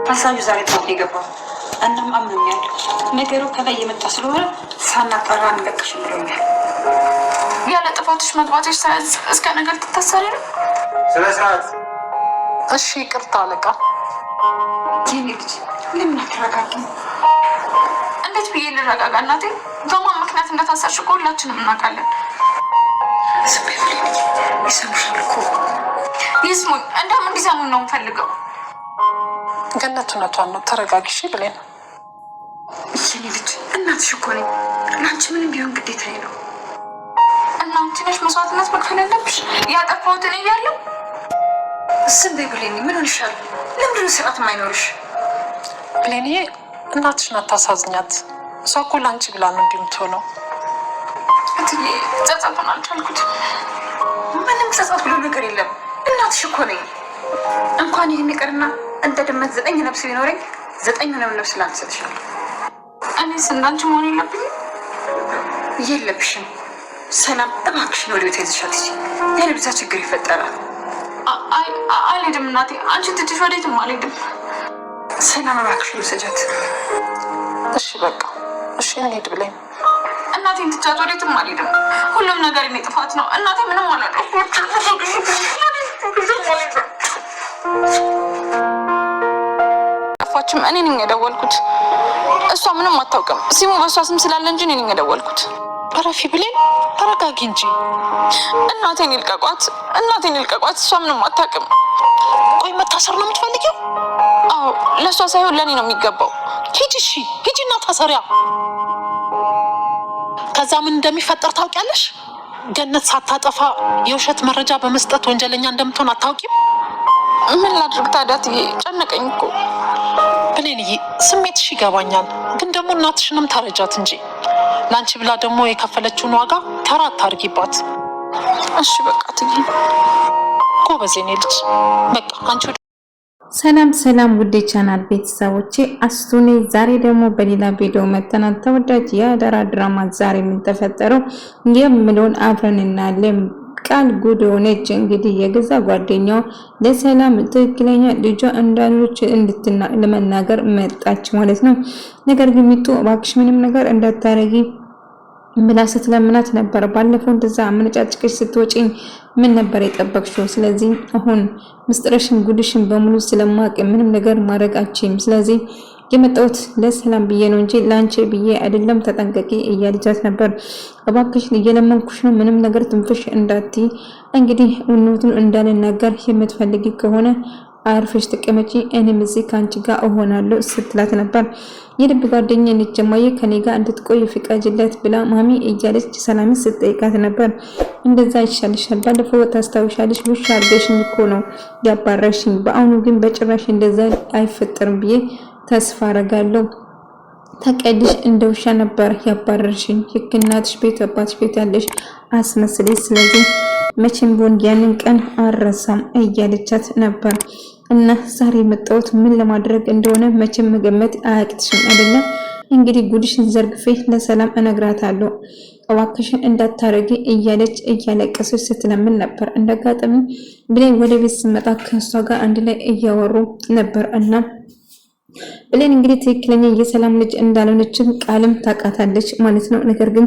ሀሳቡ ዛሬ ነው የገባው። እናም አምኛለሁ ነገሩ ከላይ የመጣ ስለሆነ ሳናጣራ አንለቅሽ ብሎኛል። ያለ ጥፋትሽ መግባትሽ ሳያዝ እስከ ነገር ትታሰሪ ነው። ስለ ስርዓት እሺ፣ ይቅርታ አለቃ። የኔ ልጅ ለምን አትረጋጊም? እንዴት ብዬ ልረጋጋ እናቴ? በማን ምክንያት እንደታሰርሽ እኮ ሁላችንም እናውቃለን። ይሰሙሻል እኮ። ይስሙኝ፣ እንደውም እንዲሰሙኝ ነው የምፈልገው። ገነት እውነቷን ነው። ተረጋጊሽ ብሌን። የኔ ልጅ እናትሽ እኮ ነኝ። ለአንቺ ምንም ቢሆን ግዴታዬ ነው። እና አንቺ ነሽ መስዋዕትነት መክፈል ያለብሽ። ያጠፋሁት እኔ እያለሁ ዝም በይ ብሌን። ምን ሆንሻል? ለምንድን ነው ስርዓት የማይኖርሽ? ብሌንዬ እናትሽን አታሳዝኛት። እሷ እኮ ለአንቺ ብላ ነው እንዲህ የምትሆነው። እትዬ ጸጸቱን አልቻልኩት። ምንም ጸጸት ብሎ ነገር የለም። እናትሽ እኮ ነኝ። እንኳን ይህን ይቅርና እንደ ድመት 9 ነፍስ ቢኖረኝ 9ንም ነፍስ ላንቺ እሰጥሻለሁ። እኔስ እንዳንቺ መሆን የለብኝም? የለብሽም። ሰላም እባክሽን ወደ ቤት ይዘሻት ሂጂ። ያለብዛ ችግር ይፈጠራል። አልሄድም እናቴ፣ አንቺን ትተሽ ወዴትም አልሄድም። ሰላም እባክሽን ውሰጃት። እሺ በቃ እሺ እንሂድ ብሌን። እናቴን ትቻት ወዴትም አልሄድም። ሁሉም ነገር የኔ ጥፋት ነው። እናቴ ምንም አላጠፋችም። እኔ ነኝ የደወልኩት። እሷ ምንም አታውቅም። ሲሙ በእሷ ስም ስላለ እንጂ እኔ ነኝ የደወልኩት። ረፊ ብሌን ተረጋጊ እንጂ። እናቴን ይልቀቋት፣ እናቴን ይልቀቋት። እሷ ምንም አታውቅም። ቆይ መታሰር ነው የምትፈልጊው? አዎ፣ ለእሷ ሳይሆን ለእኔ ነው የሚገባው። ሂጂ፣ እሺ ሂጂና ታሰሪያ። ከዛ ምን እንደሚፈጠር ታውቂያለሽ? ገነት ሳታጠፋ የውሸት መረጃ በመስጠት ወንጀለኛ እንደምትሆን አታውቂም? ምን ላድርግ ታዲያ? ትዬ ጨነቀኝ እኮ። ብሌንዬ ስሜትሽ ይገባኛል፣ ግን ደግሞ እናትሽንም ታረጃት እንጂ ለአንቺ ብላ ደግሞ የከፈለችውን ዋጋ ተራ አታርጊባት። እሺ በቃ ትዬ። ጎበዝ የኔ ልጅ። በቃ አንቺ ሰላም ሰላም፣ ውዴ ቻናል ቤተሰቦቼ አስቱ ነኝ። ዛሬ ደግሞ በሌላ ቪዲዮ መተናል። ተወዳጅ የአደራ ድራማ ዛሬ ምን ተፈጠረው የምለውን አብረን እናያለን። ቃል ጉድ ሆነች። እንግዲህ የገዛ ጓደኛው ለሰላም ትክክለኛ ልጇ እንዳለች ለመናገር መጣች ማለት ነው። ነገር ግን ሚጡ እባክሽ ምንም ነገር እንዳታረጊ ብላ ስትለምናት ነበር። ባለፈው እንደዛ አመነጫጭቀሽ ስትወጪኝ ምን ነበር የጠበቅሽው? ስለዚህ አሁን ምስጢርሽን ጉድሽን በሙሉ ስለማቅ ምንም ነገር ማድረግ አልችልም። ስለዚህ የመጣሁት ለሰላም ብዬ ነው እንጂ ላንቺ ብዬ አይደለም፣ ተጠንቀቂ እያለቻት ነበር። እባክሽን እየለመንኩሽ ነው፣ ምንም ነገር ትንፍሽ እንዳትይ። እንግዲህ እውነቱን እንዳልናገር የምትፈልጊ ከሆነ አርፈሽ ተቀመጪ፣ እኔም እዚህ ካንቺ ጋር እሆናለሁ ስትላት ነበር። የልብ ጓደኛ እንጀማዬ ከኔ ጋር እንድትቆይ ፍቃጅለት ብላ ማሚ እያለች ሰላም ስትጠይቃት ነበር። እንደዛ ይሻልሻል፣ ባለፈው ታስታውሻለሽ ውሻ አድርገሽኝ እኮ ነው ያባረሽኝ፣ በአሁኑ ግን በጭራሽ እንደዛ አይፈጠርም ብዬ ተስፋ አረጋለሁ። ተቀድሽ እንደ ውሻ ነበር ያባረርሽኝ፣ የእናትሽ ቤት አባትሽ ቤት ያለሽ አስመስለሽ፣ ስለዚህ መቼም ቢሆን ያንን ቀን አረሳም እያለቻት ነበር። እና ዛሬ የመጣሁት ምን ለማድረግ እንደሆነ መቼም መገመት አያቅትሽም አይደለ? እንግዲህ ጉድሽን ዘርግፌ ለሰላም እነግራታለሁ፣ እባክሽን እንዳታረጊ እያለች እያለቀሰች ስትለምን ነበር። እንደጋጠሚ ብሌን ወደ ቤት ስመጣ ከሷ ጋር አንድ ላይ እያወሩ ነበር እና ብሌን እንግዲህ ትክክለኛ የሰላም ልጅ እንዳልሆነችም ቃልም ታውቃታለች ማለት ነው። ነገር ግን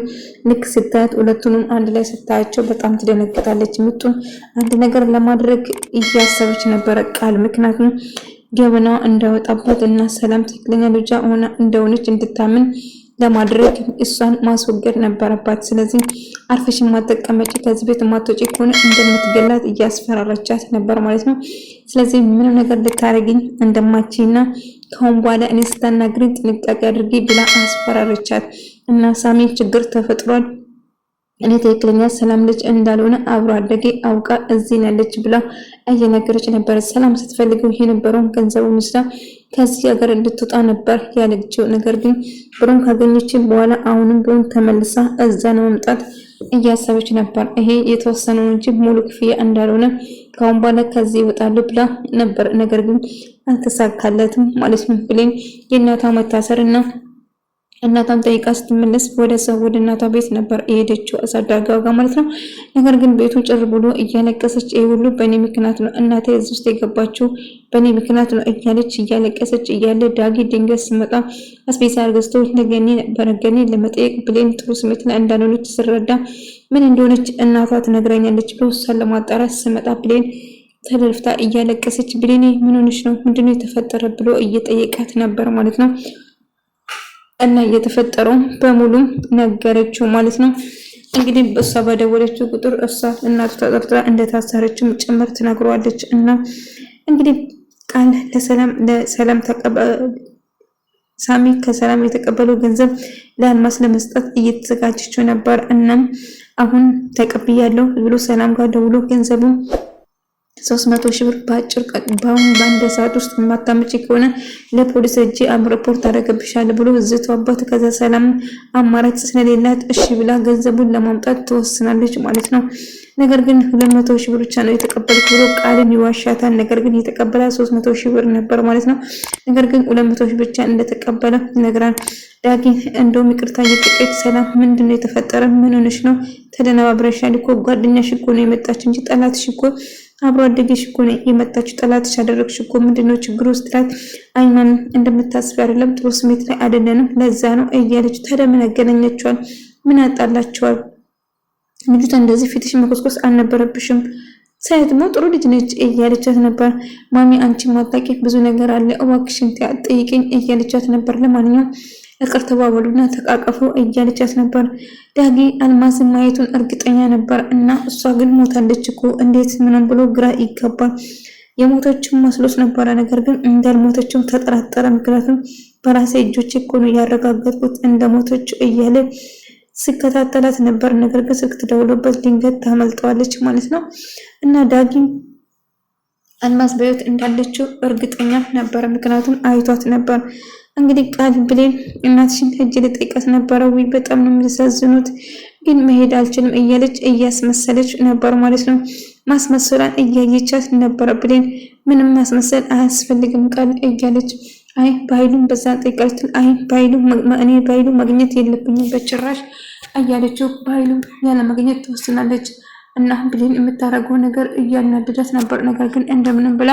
ልክ ስታያት ሁለቱንም አንድ ላይ ስታያቸው በጣም ትደነግጣለች። ምጡን አንድ ነገር ለማድረግ እያሰበች ነበረ ቃል፣ ምክንያቱም ገበና እንዳወጣባት እና ሰላም ትክክለኛ ልጇ ሆና እንደሆነች እንድታምን ለማድረግ እሷን ማስወገድ ነበረባት። ስለዚህ አርፈሽ ማተቀመጪ ከዚህ ቤት ማትወጪ ከሆነ እንደምትገላት እያስፈራራቻት ነበር ማለት ነው። ስለዚህ ምንም ነገር ልታረግኝ እንደማችና ከአሁን በኋላ እኔ ስታናግሪ ጥንቃቄ አድርጊ ብላ አስፈራረቻት። እና ሳሚ ችግር ተፈጥሯል፣ እኔ ትክክለኛ ሰላም ልጅ እንዳልሆነ አብሮ አደጌ አውቃ እዚህ ያለች ብላ እየነገረች ነበር። ሰላም ስትፈልገው የነበረውን ገንዘቡን ወስዳ ከዚህ ሀገር እንድትወጣ ነበር ያለችው። ነገር ግን ብሩን ካገኘች በኋላ አሁንም ቢሆን ተመልሳ እዛ ነው መምጣት እያሰበች ነበር። ይሄ የተወሰነው እንጂ ሙሉ ክፍያ እንዳልሆነ ካሁን በኋላ ከዚህ ይወጣሉ ብላ ነበር። ነገር ግን አልተሳካለትም ማለት ነው። ብሌን የእናቷ መታሰርና እናቷን ጠይቃ ስትመለስ ወደ ሰው ወደ እናቷ ቤት ነበር የሄደችው አሳዳጊዋ ጋር ማለት ነው። ነገር ግን ቤቱ ጭር ብሎ እያለቀሰች ይሄ ሁሉ በእኔ ምክንያት ነው እናቴ እዚህ ውስጥ የገባችው በእኔ ምክንያት ነው እያለች እያለቀሰች እያለ ዳጊ ድንገት ሲመጣ አስቤዛ ገዝቶ ለገኒ ነበረ። ገኒ ለመጠየቅ ብሌን ጥሩ ስሜት ላይ እንዳልሆነች ስረዳ ምን እንደሆነች እናቷ ትነግረኛለች ብሎ እሷን ለማጣራት ስመጣ ብሌን ተደርፍታ እያለቀሰች ብሌኔ ምን ሆነሽ ነው ምንድነው የተፈጠረ ብሎ እየጠየቃት ነበር ማለት ነው። እና እየተፈጠረው በሙሉ ነገረችው ማለት ነው። እንግዲህ እሷ በደወለችው ቁጥር እሷ እናቱ ተጠርጥራ እንደታሰረችም ጭምር ትነግሯለች። እና እንግዲህ ቃል ለሰላም ሳሚ ከሰላም የተቀበለው ገንዘብ ለአልማዝ ለመስጠት እየተዘጋጀችው ነበር። እናም አሁን ተቀብያለሁ ብሎ ሰላም ጋር ደውሎ ገንዘቡ 300 ሺህ ብር በአንድ ሰዓት ውስጥ የማታመጪ ከሆነ ለፖሊስ እጄ ሪፖርት አደረገብሻለሁ ብሎ ዝቷባት ከዛ ሰላም አማራጭ ስለሌላት እሺ ብላ ገንዘቡን ለማምጣት ትወስናለች ማለት ነው። ነገር ግን 200 ሺህ ብር ብቻ ነው የተቀበልኩ ብሎ ቃልን ይዋሻታል። ነገር ግን የተቀበለ 300 ሺህ ብር ነበር ማለት ነው። ነገር ግን 200 ሺህ ብቻ እንደተቀበለ ይነግራል። ዳጊ እንደውም ይቅርታ እየጠየቀች ሰላም ምንድነው የተፈጠረ? ምን ሆነሽ ነው? ተደነባብረሻል እኮ ጓደኛሽ እኮ ነው የመጣች እንጂ ጠላትሽ እኮ አብሮ አደገሽ እኮ ነው የመጣችው ጠላትሽ አደረግሽ እኮ ምንድነው ችግሩ ስትላት አይማን እንደምታስቢ አይደለም ጥሩ ስሜት ላይ አይደለንም ለዛ ነው እያለች ተደምን ያገናኛቸዋል። ምን ያጣላቸዋል? ልጅቷ እንደዚህ ፊትሽ መኮስኮስ አልነበረብሽም ሳይትሞ ጥሩ ልጅ ነች እያለቻት ነበር። ማሚ አንቺ ማጣቂ ብዙ ነገር አለ እባክሽን ጠይቂኝ እያለቻት ነበር። ለማንኛውም እቅር ተባባሉና ተቃቀፉ እያለቻት ነበር። ዳጊ አልማዝ ማየቱን እርግጠኛ ነበር እና እሷ ግን ሞታለች እኮ እንዴት ምንም ብሎ ግራ ይገባል። የሞተችም መስሎት ነበረ። ነገር ግን እንዳልሞተችም ተጠራጠረ። ምክንያቱም በራሴ እጆች እኮ ነው ያረጋገጥኩት እንደሞተች እያለ ሲከታተላት ነበር። ነገር ግን ስልክ ተደውሎበት ድንገት ታመልጠዋለች ማለት ነው። እና ዳጊ አልማዝ በሕይወት እንዳለችው እርግጠኛ ነበር፣ ምክንያቱም አይቷት ነበር። እንግዲህ ቃል ብሌን እናትሽን ሂጅ ልጠይቃት ነበረ ወይ በጣም ነው የሚያሳዝኑት ግን መሄድ አልችልም እያለች እያስመሰለች ነበር ማለት ነው። ማስመሰሏን እያየቻት ነበር። ብሌን ምንም ማስመሰል አያስፈልግም ቃል እያለች አይ ባይሉም በዛ ጠይቃት አይ ባይሉ እኔ ባይሉ ማግኘት የለብኝም በጭራሽ እያለችው ባይሉ ያለ ማግኘት ትወስናለች። እና ብሌን የምታረገው ነገር እያናደዳት ነበር። ነገር ግን እንደምንም ብላ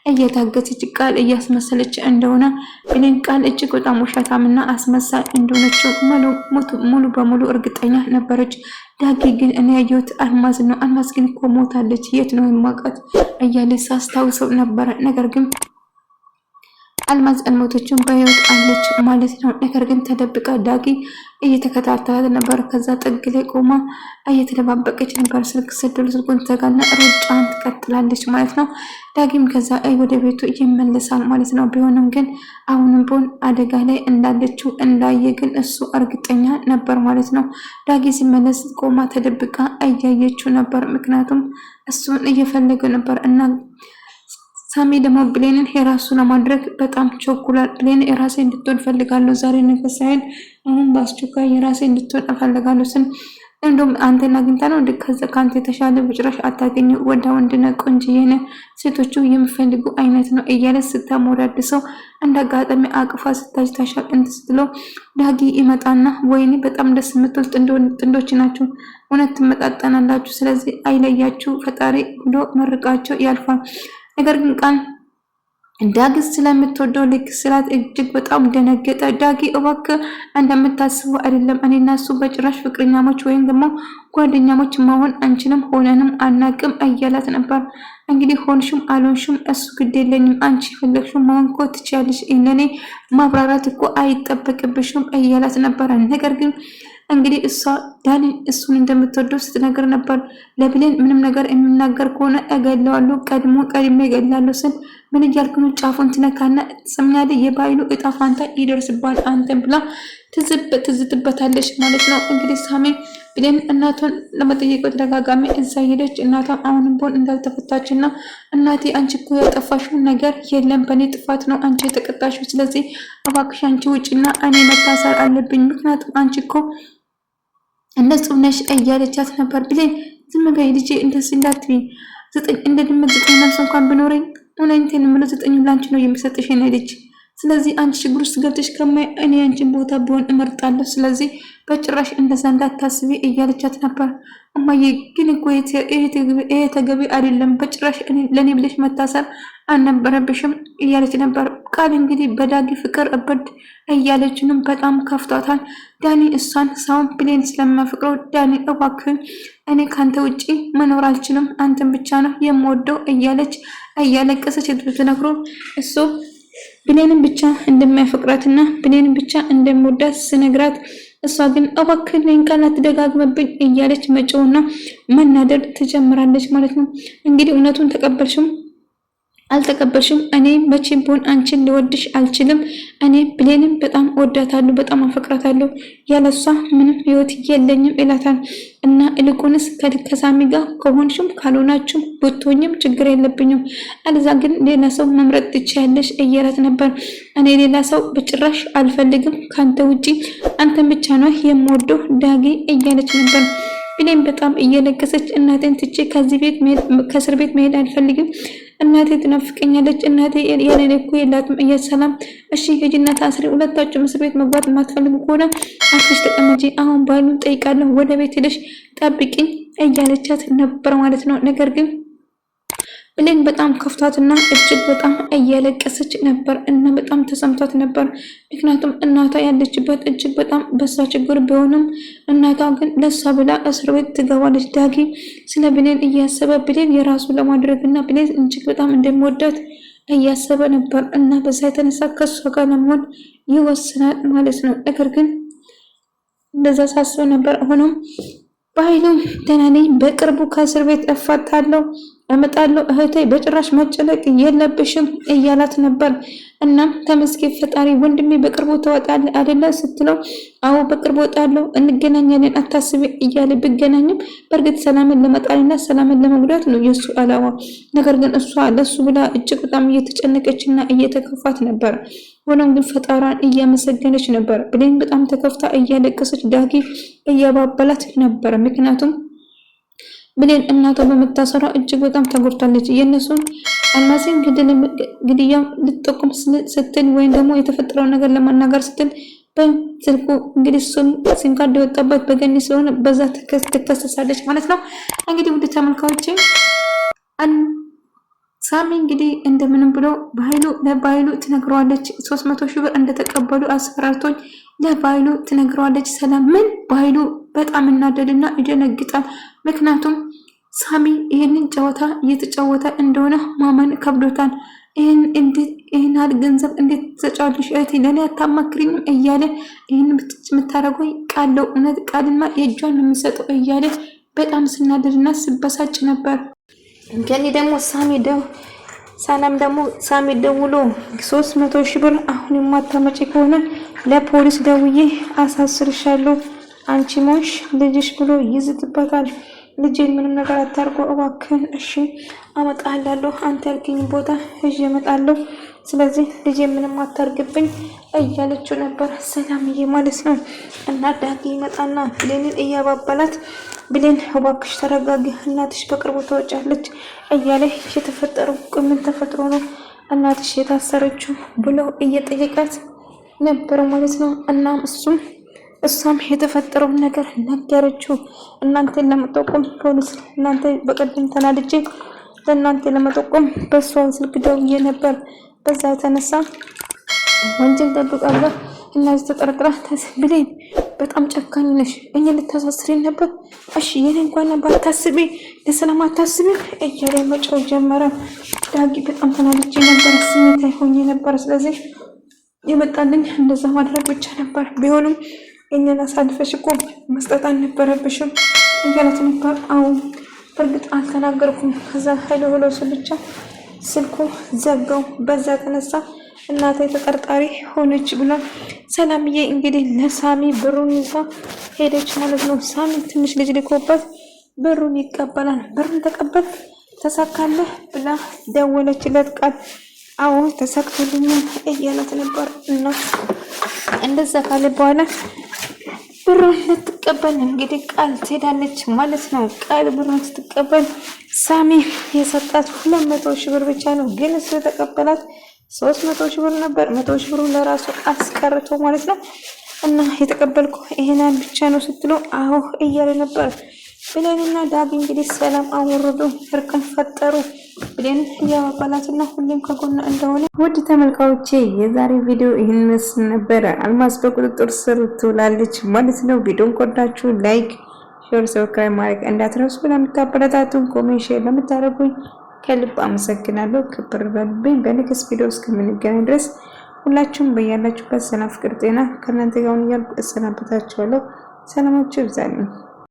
እየታገተች ቃል እያስመሰለች እንደሆነ ብሌን ቃል እጅግ በጣም ውሸታምና አስመሳይ እንደሆነች ሙሉ በሙሉ እርግጠኛ ነበረች። ዳጊ ግን እኔ ያየሁት አልማዝ ነው፣ አልማዝ ግን እኮ ሞታለች፣ የት ነው የማውቃት እያለች ሳስታውሰው ነበረ። ነገር ግን አልማዝ አልሞተችም በሕይወት አለች ማለት ነው። ነገር ግን ተደብቃ ዳጊ እየተከታተላት ነበር። ከዛ ጥግ ላይ ቆማ እየተደባበቀች ነበር። ስልክ ሰደሉ ስልኩን ተጋና ሩጫን ትቀጥላለች ማለት ነው። ዳጊም ከዛ ወደ ቤቱ ይመለሳል ማለት ነው። ቢሆንም ግን አሁንም ቢሆን አደጋ ላይ እንዳለችው እንዳየ ግን እሱ እርግጠኛ ነበር ማለት ነው። ዳጊ ሲመለስ ቆማ ተደብቃ እያየችው ነበር። ምክንያቱም እሱን እየፈለገ ነበር እና ሳሚ ደግሞ ብሌንን የራሱ ለማድረግ በጣም ቸኩሏል። ብሌን የራሴ እንድትሆን ፈልጋለሁ ዛሬ ነገ ሳይል አሁን በአስቸኳይ የራሴ እንድትሆን እፈልጋለሁ ስን እንደውም አንተን አግኝታ ነው ከዛ ካንተ የተሻለ በጭራሽ አታገኝ ወንዳ ወንድነ ቆንጆዬ ነህ ሴቶቹ የሚፈልጉ አይነት ነው እያለ ስታሞዳድሰው እንደ አጋጣሚ አቅፋ ስታጅ ታሻል እንትስጥለው ዳጊ ይመጣና ወይኔ በጣም ደስ የምትል ጥንዶች ናቸው እውነት ትመጣጣናላችሁ ስለዚህ አይለያችሁ ፈጣሪ ብሎ መርቃቸው ያልፋል። ነገር ግን ቃል ዳጊ ስለምትወደው ልክ ስላት እጅግ በጣም ደነገጠ። ዳጊ እባክህ እንደምታስበው አይደለም እኔና እሱ በጭራሽ ፍቅረኛሞች ወይም ደግሞ ጓደኛሞች መሆን አንችልም ሆነንም አናቅም እያላት ነበር። እንግዲህ ሆንሽም አልሆንሽም እሱ ግድ የለኝም አንቺ ፈለግሽው መሆን እኮ ትችያለሽ ለኔ ማብራራት እኮ አይጠበቅብሽም እያላት ነበር። ነገር ግን እንግዲህ እሷ ዳኒ እሱን እንደምትወደው ስትነግር ነበር። ለብሌን ምንም ነገር የሚናገር ከሆነ እገለዋለሁ ቀድሜ እገላለሁ ስል ምን እያልክ ነው? ጫፉን ትነካና ትሰምኛለህ የባይሉ እጣ ፋንታ ይደርስባል አንተን ብላ ትዝትበታለች ማለት ነው። እንግዲህ ሳሚ ብሌን እናቷን ለመጠየቅ ተደጋጋሚ እዛ ሄደች። እናቷም አሁንም ቢሆን እንዳልተፈታችና እናቴ አንቺ እኮ ያጠፋሽው ነገር የለም በእኔ ጥፋት ነው አንቺ የተቀጣሽው ስለዚህ እባክሽ አንቺ ውጪና እኔ መታሰር አለብኝ ምክንያቱም አንቺ እኮ እንደዚህ ነሽ እያለቻት ነበር። ብሌን ዝም በይ ልጄ እንደዚህ እንዳትይ እንደ ድመት 9 ነፍስ እንኳን ብኖረኝ እውነቴን የምለው 9 ላንቺ ነው የሚሰጥሽ የኔ ልጅ ስለዚህ አንቺ ችግር ውስጥ ገብተሽ ከማይ እኔ አንቺን ቦታ ብሆን እመርጣለሁ። ስለዚህ በጭራሽ እንደዛ እንዳታስቢ እያለቻት ነበር። እማዬ ግን እኮ ይሄ ተገቢ አይደለም፣ በጭራሽ ለእኔ ብለሽ መታሰር አልነበረብሽም እያለች ነበር። ቃል እንግዲህ በዳጊ ፍቅር እብድ እያለችንም በጣም ከፍቷታል። ዳኒ እሷን ሳውን ብሌን ስለማፈቅረው ዳኒ እባክህን እኔ ካንተ ውጪ መኖር አልችልም፣ አንተን ብቻ ነው የምወደው እያለች እያለቀሰች ብትነግሮ እሱ ብሌንን ብቻ እንደማያፈቅራትና ብሌንን ብቻ እንደምወዳት ስነግራት እሷ ግን እባክህን ቃላት ደጋግመብኝ እያለች መጮውና መናደድ ትጀምራለች ማለት ነው። እንግዲህ እውነቱን ተቀበልሽም አልተቀበልሽም እኔ መቼም ቢሆን አንቺን ሊወድሽ አልችልም። እኔ ብሌንን በጣም ወዳታለሁ፣ በጣም አፈቅራታለሁ፣ ያለሷ ምንም ህይወት የለኝም ይላታል። እና ይልቁንስ ከሳሚ ጋር ከሆንሽም ካልሆናችሁም ብትሆኝም ችግር የለብኝም፣ አለዛ ግን ሌላ ሰው መምረጥ ትችያለሽ እያላት ነበር። እኔ ሌላ ሰው በጭራሽ አልፈልግም፣ ካንተ ውጪ አንተን ብቻ ነው የምወደው ዳጊ እያለች ነበር። ብሌን በጣም እየለቀሰች እናቴን ትቼ ከእስር ቤት መሄድ አልፈልግም፣ እናቴ ትናፍቀኛለች፣ እናቴ ያለኔ እኮ የላትም እያሰላም እሺ ሂጂና ታስሪ፣ ሁለታችሁ እስር ቤት መግባት የማትፈልጉ ከሆነ አርፈሽ ተቀመጪ፣ አሁን ባሉን ጠይቃለሁ፣ ወደ ቤት ሄደሽ ጠብቂኝ እያለቻት ነበር ማለት ነው። ነገር ግን ብሌን በጣም ከፍቷትና እጅግ በጣም እያለቀሰች ነበር እና በጣም ተሰምቷት ነበር። ምክንያቱም እናቷ ያለችበት እጅግ በጣም በሷ ችግር ቢሆንም እናቷ ግን ለሷ ብላ እስር ቤት ትገባለች። ዳጊ ስለ ብሌን እያሰበ ብሌን የራሱ ለማድረግና ብሌን እጅግ በጣም እንደሚወዳት እያሰበ ነበር እና በዛ የተነሳ ከሷ ጋር ለመሆን ይወስናል ማለት ነው። ነገር ግን እንደዛ ሳስብ ነበር። ሆኖም በኃይሉ ደህና ነኝ፣ በቅርቡ ከእስር ቤት እፈታለሁ እመጣለሁ፣ እህቴ በጭራሽ መጨነቅ የለብሽም እያላት ነበር። እናም ተመስገን ፈጣሪ ወንድሜ በቅርቡ ትወጣለህ አይደለ ስትለው አዎ በቅርቡ እወጣለሁ፣ እንገናኛለን፣ አታስቢ እያለ ቢገናኝም በእርግጥ ሰላምን ለመጣልና ሰላምን ለመጉዳት ነው የሱ አላማ። ነገር ግን እሷ ለሱ ብላ እጅግ በጣም እየተጨነቀችና እየተከፋት ነበር። ሆኖም ግን ፈጣሪን እያመሰገነች ነበር። ብሌን በጣም ተከፍታ እያለቀሰች ዳጊ እያባበላት ነበር። ምክንያቱም ብሌን እናቷ በመታሰሯ እጅግ በጣም ተጎድታለች። የእነሱን አልማዝን ግድያ ልትጠቁም ስትል ወይም ደግሞ የተፈጠረውን ነገር ለማናገር ስትል በስልኩ እንግዲህ እሱን ሲም ካርድ የወጣበት በገኒ ስለሆነ በዛ ትከሰሳለች ማለት ነው። እንግዲህ ውድ ተመልካዮች ሳሚ እንግዲህ እንደምንም ብሎ ለባይሉ ትነግረዋለች። 300 ሺህ ብር እንደተቀበሉ አስፈራርቶኝ ለባይሉ ትነግረዋለች። ሰላም ምን ባይሉ በጣም እናደድና ይደነግጣል። ምክንያቱም ሳሚ ይህንን ጨዋታ እየተጫወተ እንደሆነ ማመን ከብዶታል። ይህን ያህል ገንዘብ እንዴት ተጫዋለሽ እህቴ ለኔ አታማክሪኝም እያለ ይህን የምታደርገው ቃለው እውነት ቃልና የእጇን የሚሰጠው እያለ በጣም ስናደድና ስበሳጭ ነበር። ገኒ ደግሞ ሳሚ ደውሎ 300 ሺህ ብር አሁን የማታመጪ ከሆነ ለፖሊስ ደውዬ አሳስርሻለሁ አንቺ ሞሽ ልጅሽ ብሎ ይዝትበታል። ልጄን ምንም ነገር አታርጎ እባክህን እሺ አመጣላለሁ፣ አንተ ያልከኝ ቦታ እሺ እመጣለሁ፣ ስለዚህ ልጄ ምንም አታርግብኝ እያለችው ነበር ሰላምዬ ማለት ነው። እና ዳጊ ይመጣና ብሌንን እያባበላት ብሌን እባክሽ ተረጋጊ፣ እናትሽ በቅርቡ ትወጫለች እያለ የተፈጠረው ምን ተፈጥሮ ነው እናትሽ የታሰረችው ብሎ እየጠየቃት ነበር ማለት ነው። እናም እሷም የተፈጠረውን ነገር ነገረችው። እናንተን ለመጠቆም ፖሊስ እናንተ በቀደም ተናድጄ ለእናንተ ለመጠቆም በሷ ስልክ ደውዬ ነበር። በዛ የተነሳ ወንጀል ደብቃለሁ እነዚህ ተጠርጥራ ብሌን በጣም ጨካኝ ነሽ፣ እኔ ልታሳስሪኝ ነበር። እሺ የኔ እንኳን ባታስቢ ለሰላም አታስቢ እያለ መጮህ ጀመረ። ዳጊ በጣም ተናድጄ ነበር፣ ስሜታዊ ሆኜ ነበር። ስለዚህ የመጣልኝ እንደዛ ማድረግ ብቻ ነበር። ቢሆንም እኔን አሳልፈሽ እኮ መስጠት አልነበረብሽም እያለት ነበር። አሁን በእርግጥ አልተናገርኩም። ከዛ ሄሎ ብቻ ስልኩ ዘጋው። በዛ ተነሳ እናቴ ተጠርጣሪ ሆነች ብሏል። ሰላምዬ እንግዲህ ለሳሚ ብሩን ይዛ ሄደች ማለት ነው። ሳሚ ትንሽ ልጅ ልኮበት ብሩን ይቀበላል። ብሩን ተቀበል ተሳካለህ ብላ ደወለችለት። ቃል አዎ ተሳክቶልኛል እያላት ነበር። እና እንደዛ ካለ በኋላ ብሩን ልትቀበል እንግዲህ ቃል ትሄዳለች ማለት ነው። ቃል ብሩን ስትቀበል ሳሚ የሰጣት 200 ሺህ ብር ብቻ ነው። ግን እሱ የተቀበላት 300,000 ብር ነበር። 100,000 ብሩን ለራሱ አስቀርቶ ማለት ነው። እና የተቀበልኩ ይሄናል ብቻ ነው ስትለው አዎ እያለ ነበር። ብሌንና ዳጊ እንግዲህ ሰላም አወረዱ፣ እርቅን ፈጠሩ። ብሌን ያባላትና ሁሌም ከጎና እንደሆነ። ውድ ተመልካዮቼ የዛሬ ቪዲዮ ይህን መስል ነበር። አልማዝ በቁጥጥር ስር ትውላለች ማለት ነው። ቪዲዮን ቆዳችሁ ላይክ፣ ሼር፣ ሰብስክራይብ ማድረግ እንዳትረሱ። ለምታበረታቱን ኮሜንት፣ ሼር ለምታደርጉኝ ከልብ አመሰግናለሁ። ክብር በልብኝ። በኔክስት ቪዲዮ እስከምንገናኝ ድረስ ሁላችሁም በያላችሁበት ሰላም፣ ፍቅር፣ ጤና ከእናንተ ጋር ይሁን እያልኩ እሰናበታችኋለሁ። ሰላማችሁ ይብዛልኝ።